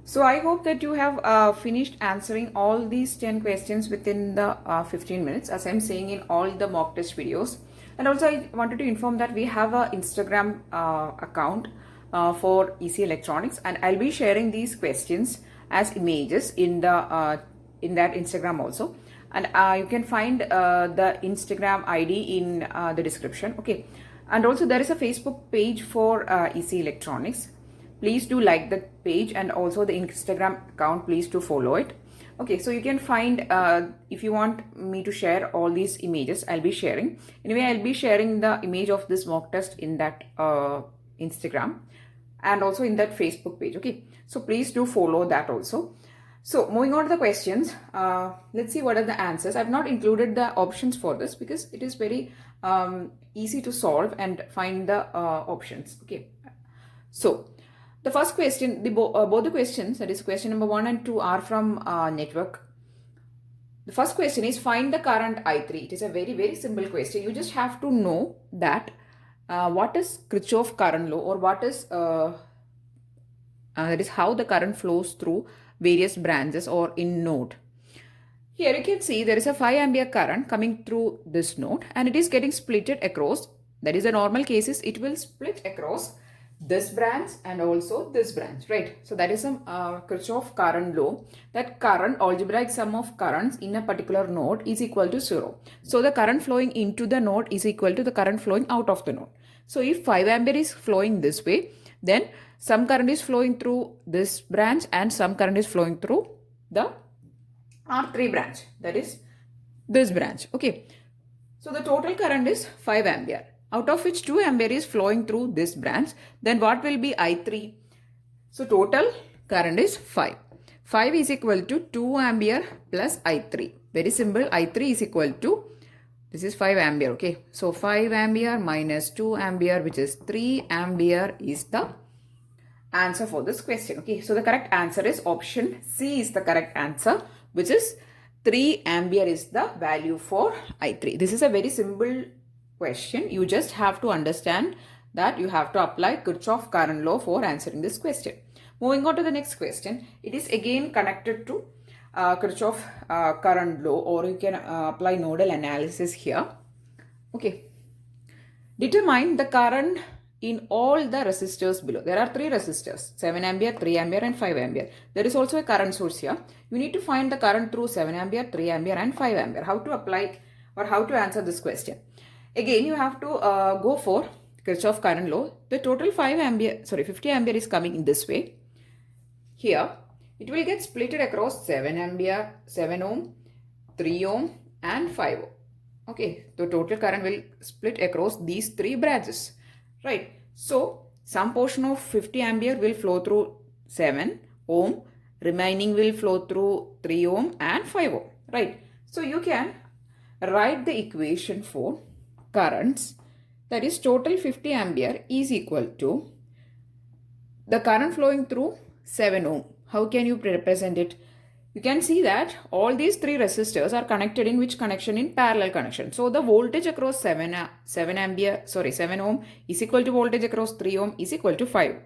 So I hope that you have finished answering all these 10 questions within the 15 minutes, as I'm saying in all the mock test videos. And also I wanted to inform that we have a Instagram account for EC Electronics, and I'll be sharing these questions as images in that Instagram also. And you can find the Instagram ID in the description. Okay. And also there is a Facebook page for EC Electronics. Please do like the page, and also the Instagram account, please do follow it. Okay, so you can find, if you want me to share all these images, I'll be sharing. Anyway, I'll be sharing the image of this mock test in that Instagram and also in that Facebook page. Okay, so please do follow that also. So moving on to the questions, let's see what are the answers. I've not included the options for this because it is very easy to solve and find the options. Okay, so the first question, both the questions, that is question number 1 and 2, are from network. The first question is find the current I3. It is a very, very simple question. You just have to know that what is Kirchhoff current law, or what is that is how the current flows through various branches or in node. Here you can see there is a 5 ampere current coming through this node, and it is getting splitted across. That is, the normal cases, it will split across this branch and also this branch, right? So that is some Kirchhoff current law, that current, algebraic sum of currents in a particular node is equal to 0. So the current flowing into the node is equal to the current flowing out of the node. So if 5 ampere is flowing this way, then some current is flowing through this branch and some current is flowing through the R3 branch, that is this branch. Okay, so the total current is 5 ampere, out of which 2 ampere is flowing through this branch. Then what will be I3? So total current is 5. 5 is equal to 2 ampere plus I3. Very simple. I3 is equal to, this is 5 ampere. Okay, so 5 ampere minus 2 ampere, which is 3 ampere, is the answer for this question. Okay, so the correct answer is option C is the correct answer, which is 3 ampere is the value for I3. This is a very simple question. You just have to understand that you have to apply Kirchhoff current law for answering this question. Moving on to the next question. It is again connected to Kirchhoff current law, or you can apply nodal analysis here. Okay. Determine the current in all the resistors below. There are 3 resistors, 7 ampere, 3 ampere and 5 ampere. There is also a current source here. You need to find the current through 7 ampere, 3 ampere and 5 ampere. How to apply or how to answer this question? Again, you have to go for Kirchhoff current law. The total 50 ampere is coming in this way. Here, it will get splitted across 7 ampere, 7 ohm, 3 ohm and 5 ohm. Okay, the total current will split across these 3 branches, right? So, some portion of 50 ampere will flow through 7 ohm, remaining will flow through 3 ohm and 5 ohm, right? So, you can write the equation for currents, that is total 50 ampere is equal to the current flowing through 7 ohm. How can you represent it? You can see that all these 3 resistors are connected in which connection? In parallel connection. So the voltage across 7 ohm is equal to voltage across 3 ohm is equal to 5.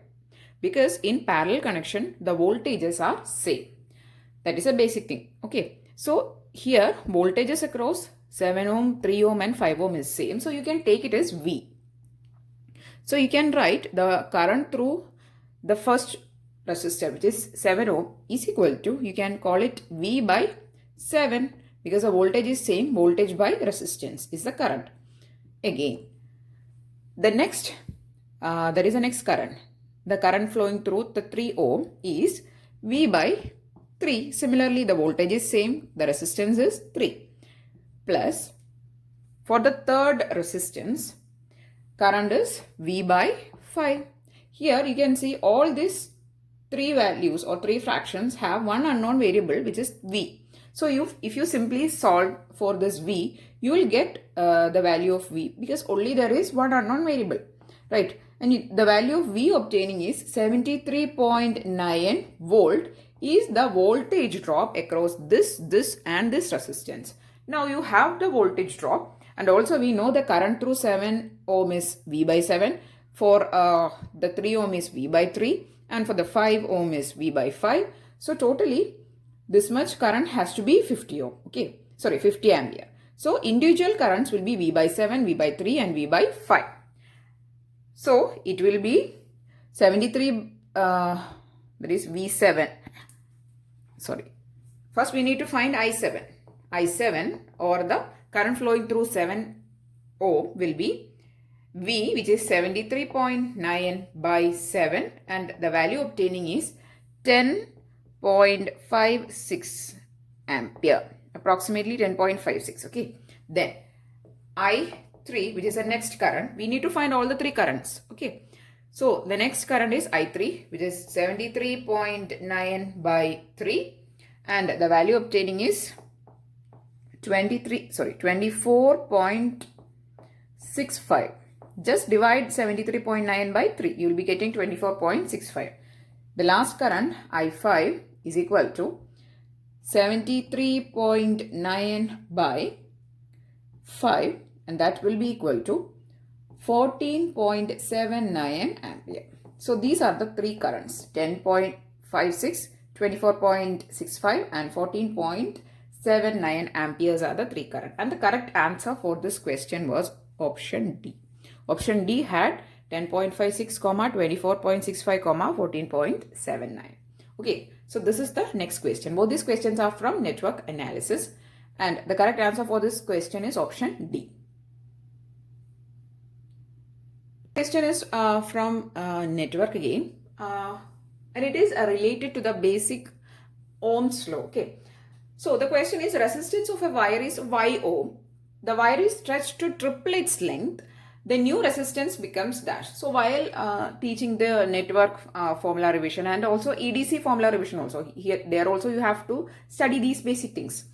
Because in parallel connection, the voltages are same. That is a basic thing. Okay. So here voltages across 7 ohm, 3 ohm and 5 ohm is same. So you can take it as V. So you can write the current through the first resistor, which is 7 ohm, is equal to, you can call it V by 7, because the voltage is same, voltage by resistance is the current. Again, the next, there is the next current. The current flowing through the 3 ohm is V by 3. Similarly, the voltage is same, the resistance is 3. Plus, for the third resistance, current is V by 5. Here you can see all these 3 values or 3 fractions have one unknown variable, which is V. So if you simply solve for this V, you will get the value of V, because only there is one unknown variable, right? And the value of V obtaining is 73.9 volt is the voltage drop across this and this resistance. Now you have the voltage drop, and also we know the current through 7 ohm is V by 7. For the 3 ohm is V by 3. and for the 5 ohm is V by 5. So totally this much current has to be 50 ohm. Okay, sorry, 50 ampere. So individual currents will be V by 7, V by 3 and V by 5. So it will be 73, that is V7. Sorry. First we need to find I7. I7 or the current flowing through 7 ohm will be V, which is 73.9 by 7, and the value obtaining is 10.56 ampere, approximately 10.56. Okay, then I3, which is the next current, we need to find all the three currents. Okay, so the next current is I3, which is 73.9 by 3, and the value obtaining is 24.65. Just divide 73.9 by 3. You will be getting 24.65. The last current, I5, is equal to 73.9 by 5, and that will be equal to 14.79 ampere. So these are the three currents, 10.56, 24.65 and 14.79 amperes are the three current. And the correct answer for this question was option D. Option D had 10.56, 24.65, 14.79. Okay, so this is the next question. Both these questions are from network analysis, and the correct answer for this question is option D. Question is from network again, and it is related to the basic Ohm's law. Okay, so the question is, resistance of a wire is Y ohm. The wire is stretched to triple its length. The new resistance becomes dash. So while teaching the network formula revision and also EDC formula revision also, there also you have to study these basic things.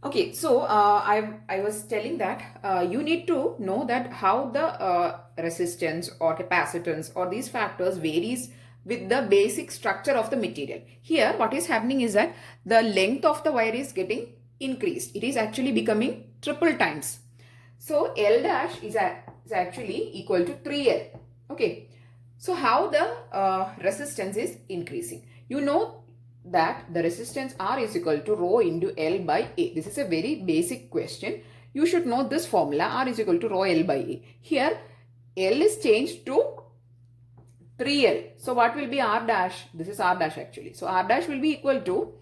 Okay, so I was telling that you need to know that how the resistance or capacitance or these factors varies with the basic structure of the material. Here what is happening is that the length of the wire is getting increased. It is actually becoming triple times. So L dash is actually equal to 3L. Okay, so how the resistance is increasing? You know that the resistance R is equal to rho into L by A. This is a very basic question. You should know this formula, R is equal to rho L by A. Here L is changed to 3L. So what will be R dash? This is R dash actually. So R dash will be equal to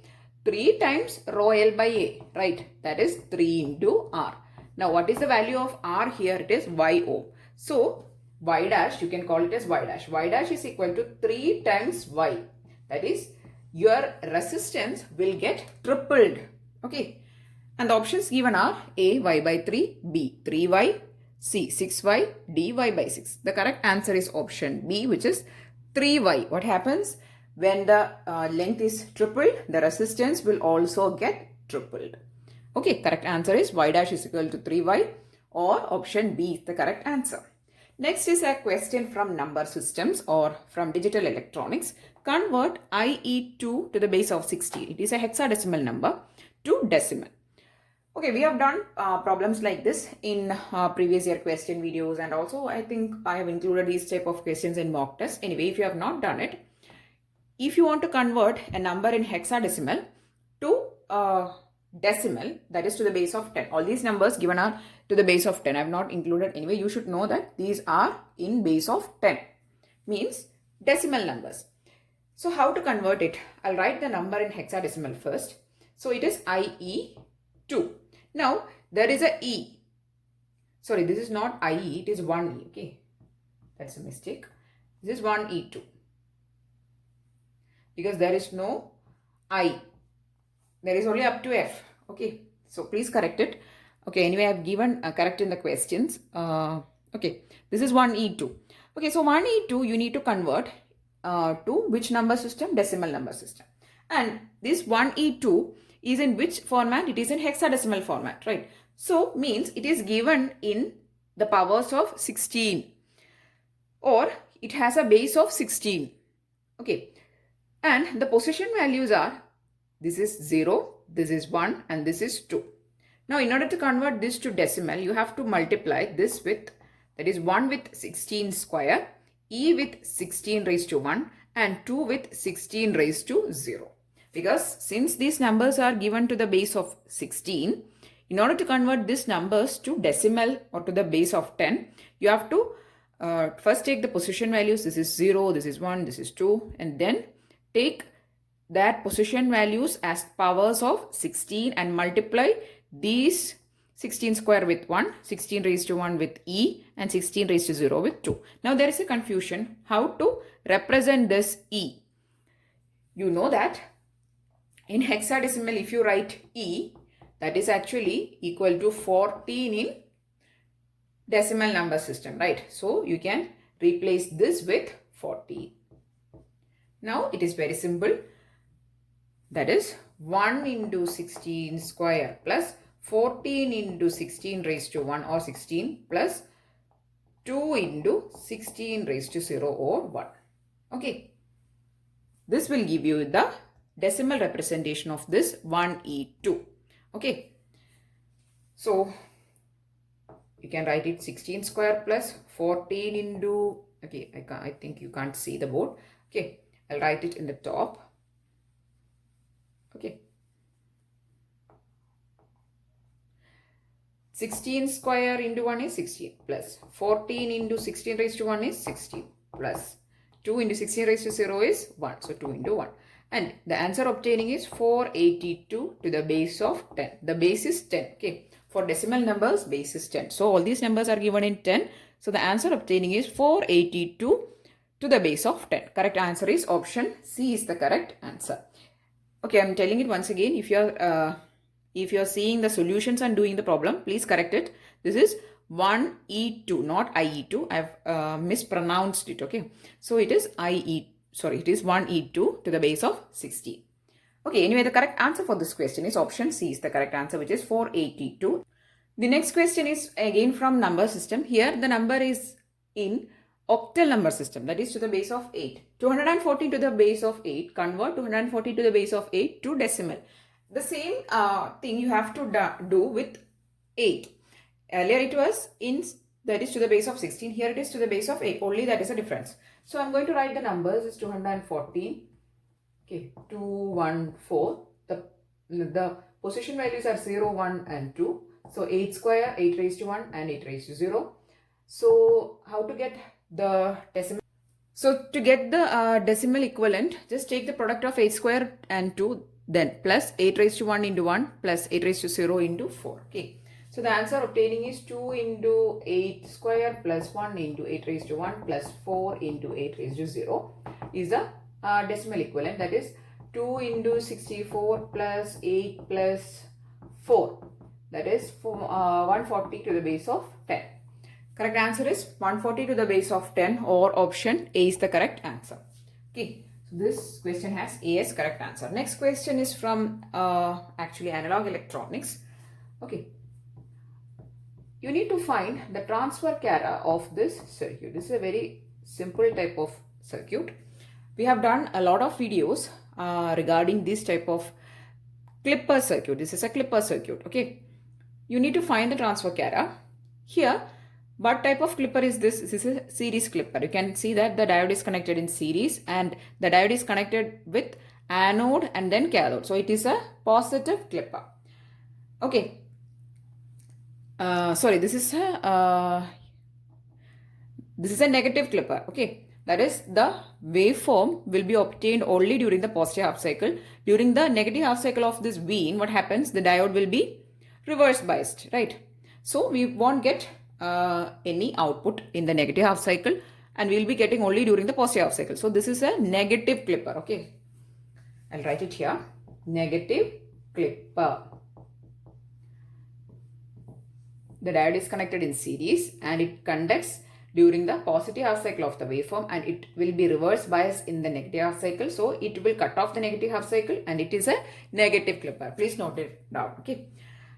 3 times rho L by A, right? That is 3 into R. Now what is the value of R here? It is Y ohm. So Y dash, you can call it as Y dash. Y dash is equal to 3 times Y. That is, your resistance will get tripled. Okay. And the options given are A, Y by 3, B, 3Y, C, 6Y, D, Y by 6. The correct answer is option B, which is 3Y. What happens? When the length is tripled, the resistance will also get tripled. Okay, correct answer is Y dash is equal to 3Y, or option B is the correct answer. Next is a question from number systems or from digital electronics. Convert IE2 to the base of 16. It is a hexadecimal number to decimal. Okay, we have done problems like this in previous year question videos, and also I think I have included these type of questions in mock test. Anyway, if you have not done it, if you want to convert a number in hexadecimal to decimal, that is to the base of 10. All these numbers given are to the base of 10. I have not included anyway. You should know that these are in base of 10. Means decimal numbers. So how to convert it? I'll write the number in hexadecimal first. So it is IE2. Now there is a E. Sorry, this is not IE. It is 1E. Okay. That's a mistake. This is 1E2. Because there is no I. There is only up to F. Okay, so please correct it. Okay, anyway, I have given correct in the questions. Okay, this is 1E2. Okay, so 1E2 you need to convert to which number system? Decimal number system. And this 1E2 is in which format? It is in hexadecimal format, right? So means it is given in the powers of 16, or it has a base of 16. Okay, and the position values are, this is 0, this is 1, and this is 2. Now, in order to convert this to decimal, you have to multiply this with, that is 1 with 16 square, E with 16 raised to 1, and 2 with 16 raised to 0. Because since these numbers are given to the base of 16, in order to convert these numbers to decimal or to the base of 10, you have to first take the position values. This is 0, this is 1, this is 2, and then take that position values as powers of 16 and multiply these 16 square with 1, 16 raised to 1 with e, and 16 raised to 0 with 2. Now there is a confusion how to represent this e. You know that in hexadecimal, if you write e, that is actually equal to 14 in decimal number system, right? So you can replace this with 14. Now it is very simple. That is 1 into 16 square plus 14 into 16 raised to 1 or 16 plus 2 into 16 raised to 0 or 1. Okay. This will give you the decimal representation of this 1e2. Okay. So you can write it 16 square plus 14 into, okay, I think you can't see the board. Okay, I'll write it in the top. Okay. 16 square into 1 is 16 plus 14 into 16 raised to 1 is 16 plus 2 into 16 raised to 0 is 1. So 2 into 1. And the answer obtaining is 482 to the base of 10. The base is 10. Okay. For decimal numbers, base is 10. So all these numbers are given in 10. So the answer obtaining is 482 to the base of 10. Correct answer is option C is the correct answer. Okay, I'm telling it once again. If you're seeing the solutions and doing the problem, please correct it. This is 1e2, not ie2. I've mispronounced it. Okay, so it is it is 1e2 to the base of 16. Okay, anyway, the correct answer for this question is option C is the correct answer, which is 482. The next question is again from number system. Here the number is in octal number system, that is to the base of 8. 240 to the base of 8, convert 240 to the base of 8 to decimal. The same thing you have to do with 8. Earlier it was in, that is to the base of 16. Here it is to the base of 8. Only that is a difference. So I'm going to write the numbers is 214. Okay, 214. The position values are 0, 1 and 2. So 8 square, 8 raised to 1 and 8 raised to 0. So how to get the decimal? So to get the decimal equivalent, just take the product of 8 square and 2, then plus 8 raised to 1 into 1 plus 8 raised to 0 into 4. Okay. So the answer obtaining is 2 into 8 square plus 1 into 8 raised to 1 plus 4 into 8 raised to 0 is the decimal equivalent. That is 2 into 64 plus 8 plus 4. That is 140 to the base of 10. Correct answer is 140 to the base of 10, or option A is the correct answer. Okay, so this question has A as correct answer. Next question is from actually analog electronics. Okay, you need to find the transfer kara of this circuit. This is a very simple type of circuit. We have done a lot of videos regarding this type of clipper circuit. This is a clipper circuit. Okay, you need to find the transfer kara. Here, what type of clipper is this? This is a series clipper. You can see that the diode is connected in series and the diode is connected with anode and then cathode. So it is a positive clipper. Okay. Sorry, this is a negative clipper. Okay. That is, the waveform will be obtained only during the positive half cycle. During the negative half cycle of this Vin, what happens? The diode will be reverse biased, right? So we won't get any output in the negative half cycle, and we will be getting only during the positive half cycle. So this is a negative clipper. Okay, I'll write it here. Negative clipper. The diode is connected in series and it conducts during the positive half cycle of the waveform, and it will be reverse biased in the negative half cycle. So it will cut off the negative half cycle and it is a negative clipper. Please note it down. Okay.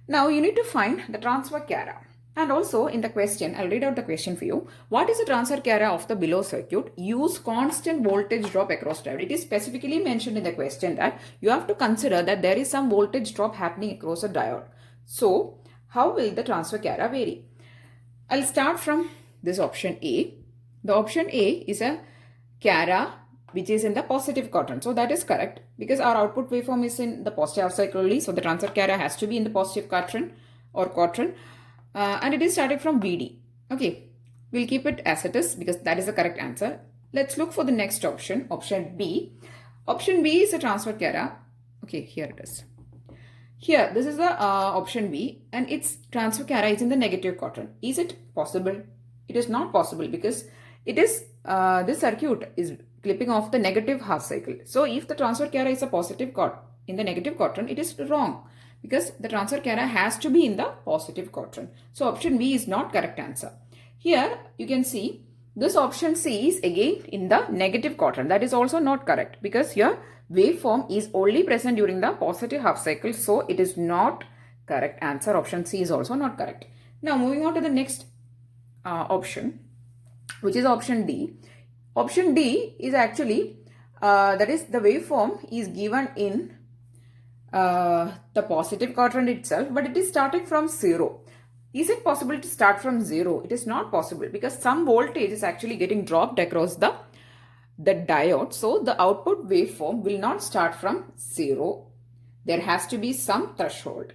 Now you need to find the transfer kara. And also in the question, I'll read out the question for you. What is the transfer kara of the below circuit? Use constant voltage drop across diode. It is specifically mentioned in the question that you have to consider that there is some voltage drop happening across a diode. So how will the transfer kara vary? I'll start from this option A. The option A is a kara which is in the positive quadrant. So that is correct because our output waveform is in the positive half cycle only. So the transfer carrier has to be in the positive quadrant or quadrant, and it is starting from VD. Okay, we'll keep it as it is because that is the correct answer. Let's look for the next option, option B. Option B is a transfer carrier. Okay, here it is. Here, this is the option B, and its transfer carrier is in the negative quadrant. Is it possible? It is not possible because it is this circuit is clipping off the negative half cycle. So if the transfer carrier is a positive in the negative quadrant, it is wrong because the transfer carrier has to be in the positive quadrant. So option B is not correct answer. Here you can see this option C is again in the negative quadrant. That is also not correct because here waveform is only present during the positive half cycle. So it is not correct answer. Option C is also not correct. Now moving on to the next option, which is option D. Option D is actually, that is the waveform is given in the positive quadrant itself, but it is starting from 0. Is it possible to start from 0? It is not possible because some voltage is actually getting dropped across the diode. So the output waveform will not start from 0. There has to be some threshold,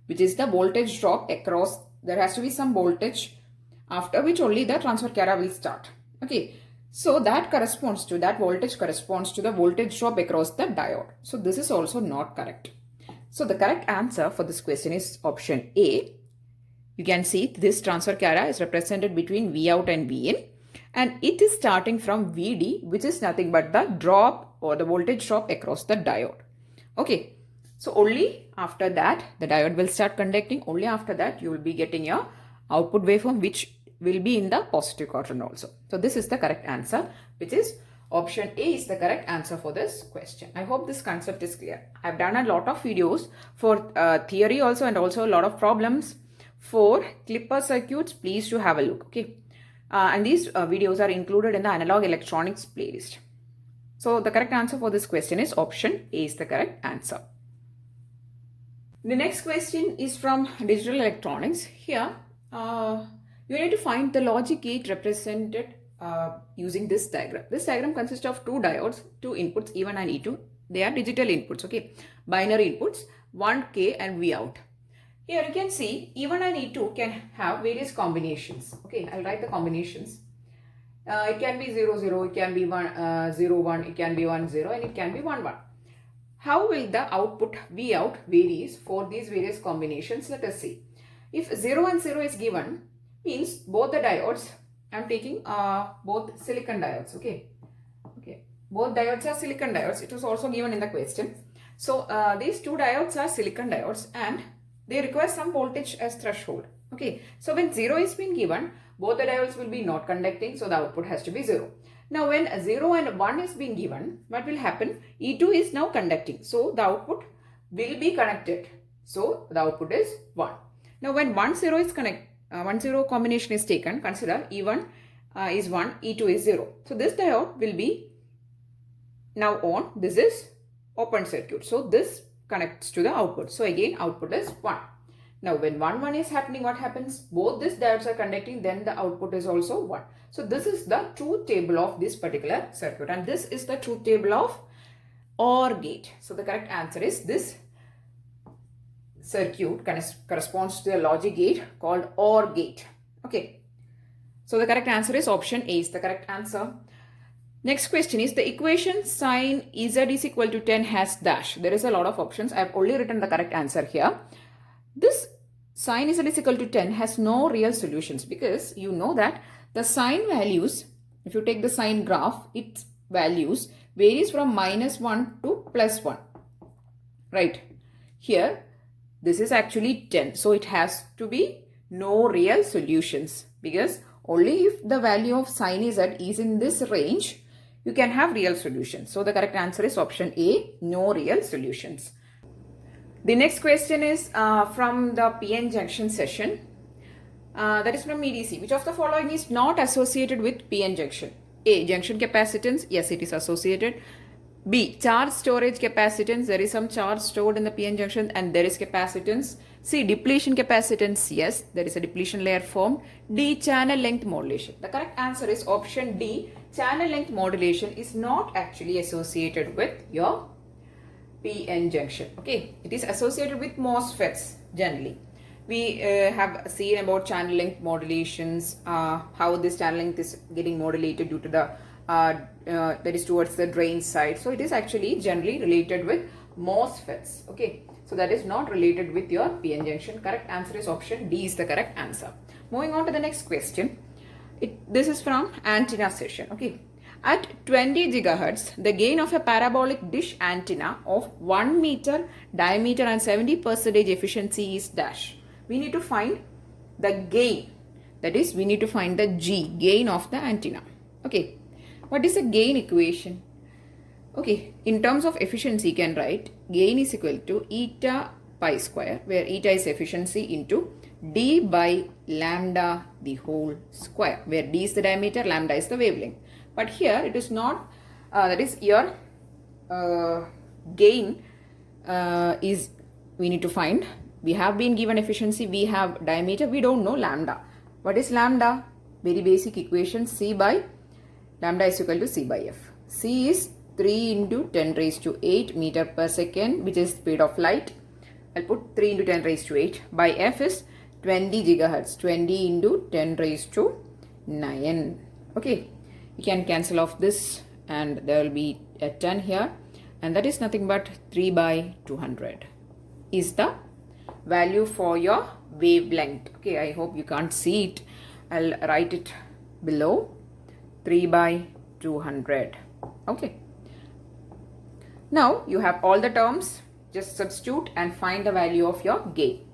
which is the voltage drop across. There has to be some voltage after which only the transfer carrier will start. Okay. So that corresponds to, that voltage corresponds to the voltage drop across the diode. So this is also not correct. So the correct answer for this question is option A. You can see this transfer carrier is represented between V out and V in, and it is starting from VD, which is nothing but the drop or the voltage drop across the diode. Okay, so only after that the diode will start conducting. Only after that you will be getting your output waveform, which will be in the positive quadrant also. So this is the correct answer, which is option A is the correct answer for this question. I hope this concept is clear. I've done a lot of videos for theory also and also a lot of problems for clipper circuits. Please do have a look. Okay, and these videos are included in the analog electronics playlist. So the correct answer for this question is option A is the correct answer. The next question is from digital electronics. Here you need to find the logic gate represented using this diagram. This diagram consists of two diodes, two inputs E1 and E2. They are digital inputs, okay, binary inputs, 1K and V out. Here you can see E1 and E2 can have various combinations. Okay, I'll write the combinations. It can be 0, 0, it can be 1, 0, 1, it can be 1, 0, and it can be 1, 1. How will the output V out varies for these various combinations? Let us see. If 0 and 0 is given, means both the diodes, I'm taking both silicon diodes, okay. Both diodes are silicon diodes. It was also given in the question. So these two diodes are silicon diodes and they require some voltage as threshold. Okay, so when 0 is being given, both the diodes will be not conducting, so the output has to be 0. Now when 0 and 1 is being given, what will happen? E2 is now conducting, so the output will be connected. So the output is 1. Now when 1, 0 is 1, 0 combination is taken, consider E1 is 1, E2 is 0. So this diode will be now on. This is open circuit. So this connects to the output. So again output is 1. Now when 1, 1 is happening, what happens? Both these diodes are conducting, then the output is also 1. So this is the truth table of this particular circuit, and this is the truth table of OR gate. So the correct answer is this circuit corresponds to a logic gate called OR gate. Okay, so the correct answer is option A is the correct answer. Next question is the equation sin Z is equal to 10 has dash. There is a lot of options. I have only written the correct answer here. This sin Z is equal to 10 has no real solutions because you know that the sine values, if you take the sine graph, its values varies from -1 to +1. Right. Here this is actually 10. So it has to be no real solutions because only if the value of sin Z is in this range, you can have real solutions. So the correct answer is option A, no real solutions. The next question is from the PN junction session. That is from EDC. Which of the following is not associated with PN junction? A. Junction capacitance. Yes, it is associated. B. Charge storage capacitance. There is some charge stored in the PN junction and there is capacitance. C. Depletion capacitance. Yes, there is a depletion layer formed. D. Channel length modulation. The correct answer is option D. Channel length modulation is not actually associated with your PN junction. Okay, it is associated with MOSFETs generally. We have seen about channel length modulations, how this channel length is getting modulated due to the that is towards the drain side. So it is actually generally related with MOSFETs. Okay, so that is not related with your PN junction. Correct answer is option D is the correct answer. Moving on to the next question. This is from antenna session. Okay. At 20 gigahertz, the gain of a parabolic dish antenna of 1 meter diameter and 70% efficiency is dash. We need to find the gain. That is, we need to find the G, gain of the antenna. Okay. What is the gain equation? Okay. In terms of efficiency, you can write gain is equal to eta pi square, where eta is efficiency, into d by lambda the whole square, where d is the diameter, lambda is the wavelength. But here it is not, that is your gain is, we need to find, we have been given efficiency, we have diameter, we don't know lambda. What is lambda? Very basic equation, C by lambda is equal to C by F. C is 3 into 10 raised to 8 meter per second, which is speed of light. I'll put 3 into 10 raised to 8. By F is 20 gigahertz, 20 into 10 raised to 9. Okay. You can cancel off this and there will be a 10 here, and that is nothing but 3 by 200 is the value for your wavelength. Okay, I hope you can't see it. I'll write it below, 3 by 200. Okay. Now you have all the terms, just substitute and find the value of your gain.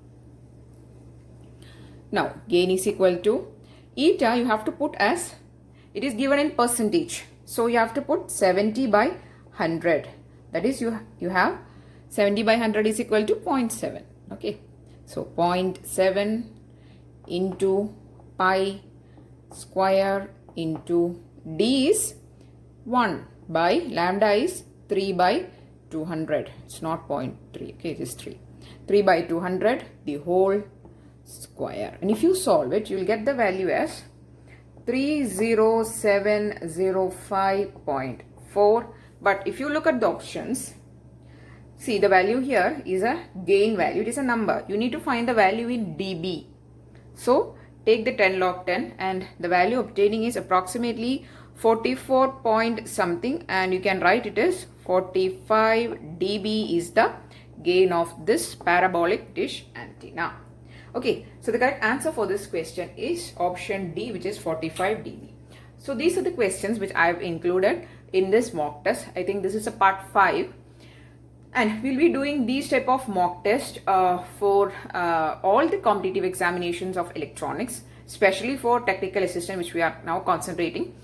Now gain is equal to eta, you have to put as, it is given in percentage. So you have to put 70 by 100. That is, you have 70 by 100 is equal to 0.7. Okay. So 0.7 into pi square into d is 1 by lambda is 3 by 200. It's not 0.3. Okay, it is 3. 3 by 200 the whole square. And if you solve it, you will get the value as 30705.4. But if you look at the options, see the value here is a gain value. It is a number. You need to find the value in dB. So take the 10 log 10 and the value obtaining is approximately 44 point something, and you can write it as 45 dB is the gain of this parabolic dish antenna. Okay, so the correct answer for this question is option D, which is 45 dB. So these are the questions which I have included in this mock test. I think this is a part 5, and we'll be doing these type of mock test for all the competitive examinations of electronics, especially for technical assistant, which we are now concentrating.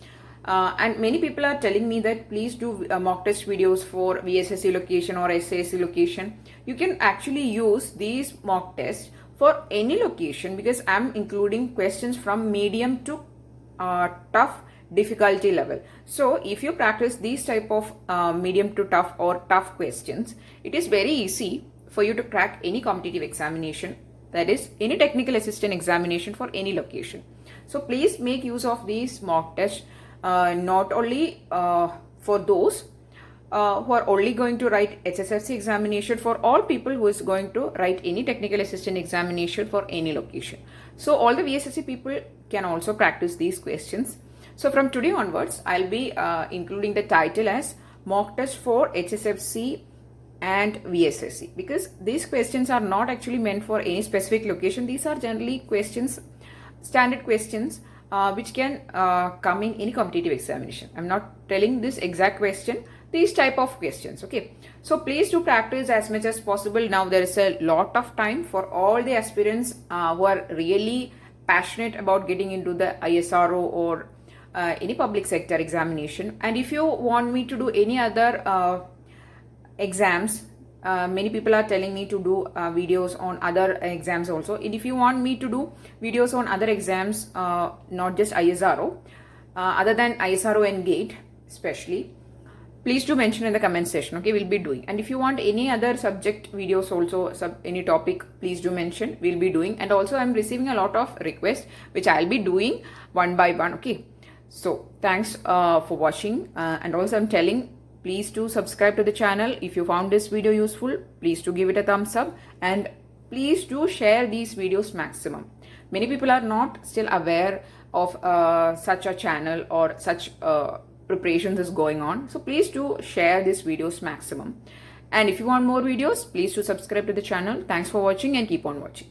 And many people are telling me that please do mock test videos for VSSC location or SASC location. You can actually use these mock tests for any location, because I'm including questions from medium to tough difficulty level. So if you practice these type of medium to tough or tough questions, it is very easy for you to crack any competitive examination, that is any technical assistant examination for any location. So please make use of these mock tests, not only for those who are only going to write HSFC examination, for all people who is going to write any technical assistant examination for any location. So all the VSSC people can also practice these questions. So from today onwards, I'll be including the title as mock test for HSFC and VSSC, because these questions are not actually meant for any specific location. These are generally questions, standard questions, which can come in any competitive examination. I'm not telling this exact question, these type of questions. Okay, so please do practice as much as possible. Now there is a lot of time for all the aspirants who are really passionate about getting into the ISRO or any public sector examination. And if you want me to do any other exams, many people are telling me to do videos on other exams also. And if you want me to do videos on other exams, not just ISRO, other than ISRO and GATE especially, please do mention in the comment section. Okay, we'll be doing. And if you want any other subject videos also, any topic, please do mention, we'll be doing. And also I'm receiving a lot of requests which I'll be doing one by one. Okay, so thanks for watching, and also I'm telling, please do subscribe to the channel. If you found this video useful, please do give it a thumbs up, and please do share these videos maximum. Many people are not still aware of such a channel or such preparations is going on. So please do share these videos maximum. And if you want more videos, please do subscribe to the channel. Thanks for watching and keep on watching.